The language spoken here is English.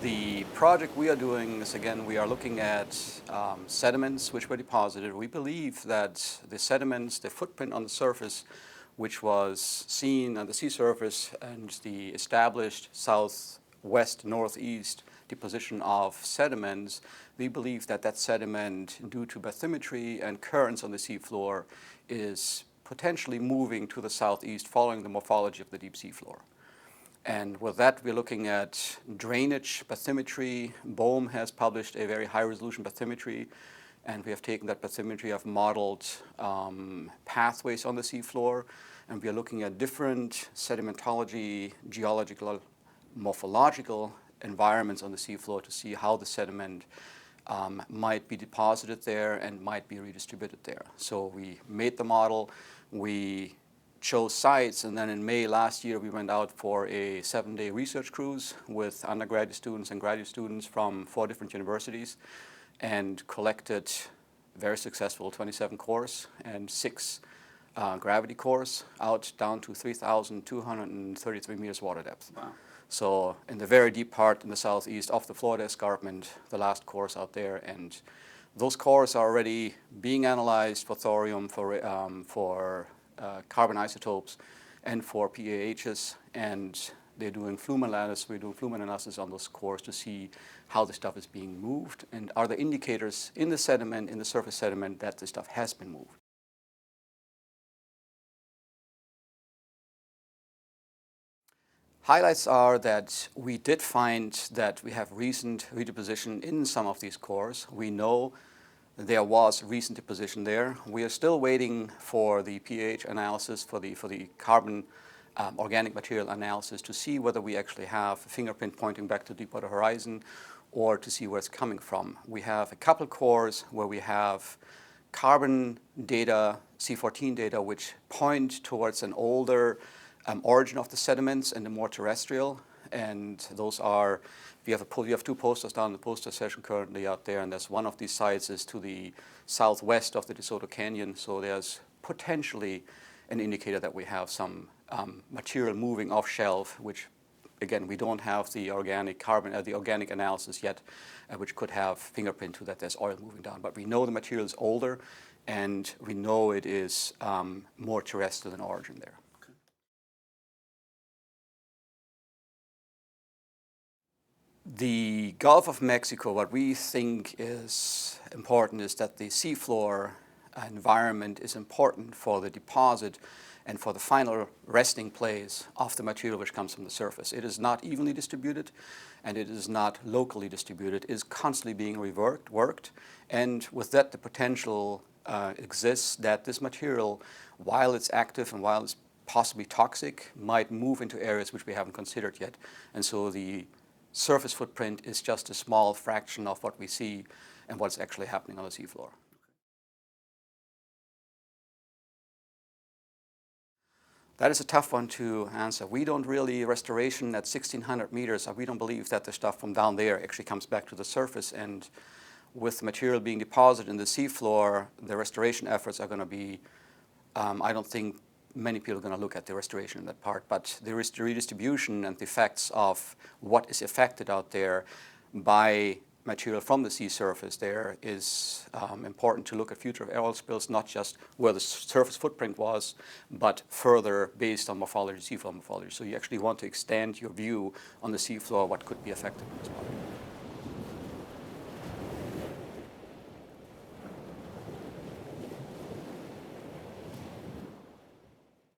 The project we are doing is, again, we are looking at sediments which were deposited. We believe that the sediments, the footprint on the surface, which was seen on the sea surface and the established southwest, northeast deposition of sediments, we believe that that sediment, due to bathymetry and currents on the seafloor, is potentially moving to the southeast following the morphology of the deep seafloor. And with that, we're looking at drainage bathymetry. BOEM has published a very high-resolution bathymetry, and we have taken that bathymetry, have modeled pathways on the seafloor, and we are looking at different sedimentology, geological, morphological environments on the seafloor to see how the sediment might be deposited there and might be redistributed there. So we made the model, we chose sites, and then in May last year we went out for a 7-day research cruise with undergraduate students and graduate students from 4 different universities and collected very successful 27 cores and 6 gravity cores out down to 3,233 meters water depth. Wow. So in the very deep part in the southeast of the Florida escarpment, the last cores out there, and those cores are already being analyzed for thorium, for carbon isotopes, and for PAHs, and they're doing flume analysis. We're doing flume analysis on those cores to see how the stuff is being moved, and are there indicators in the sediment, in the surface sediment, that the stuff has been moved. Highlights are that we did find that we have recent redeposition in some of these cores. We know there was recent deposition there. We are still waiting for the pH analysis, for the carbon organic material analysis, to see whether we actually have a fingerprint pointing back to Deepwater Horizon or to see where it's coming from. We have a couple cores where we have carbon data, C14 data, which point towards an older origin of the sediments and the more terrestrial, and those are, we have 2 posters down in the poster session currently out there, and there's one of these sites is to the southwest of the DeSoto Canyon, so there's potentially an indicator that we have some material moving off shelf, which again, we don't have the organic carbon, the organic analysis yet, which could have fingerprint to that there's oil moving down, but we know the material is older, and we know it is more terrestrial in origin there. The Gulf of Mexico, what we think is important is that the seafloor environment is important for the deposit and for the final resting place of the material which comes from the surface. It is not evenly distributed, and it is not locally distributed. It is constantly being worked, and with that the potential exists that this material, while it's active and while it's possibly toxic, might move into areas which we haven't considered yet. And so the surface footprint is just a small fraction of what we see and what's actually happening on the seafloor. That is a tough one to answer. We don't really, restoration at 1,600 meters, we don't believe that the stuff from down there actually comes back to the surface, and with the material being deposited in the seafloor, the restoration efforts are going to be, I don't think many people are going to look at the restoration in that part, but there is the redistribution and the effects of what is affected out there by material from the sea surface. There is important to look at future oil spills, not just where the surface footprint was, but further based on morphology, seafloor morphology. So you actually want to extend your view on the seafloor, what could be affected in this part.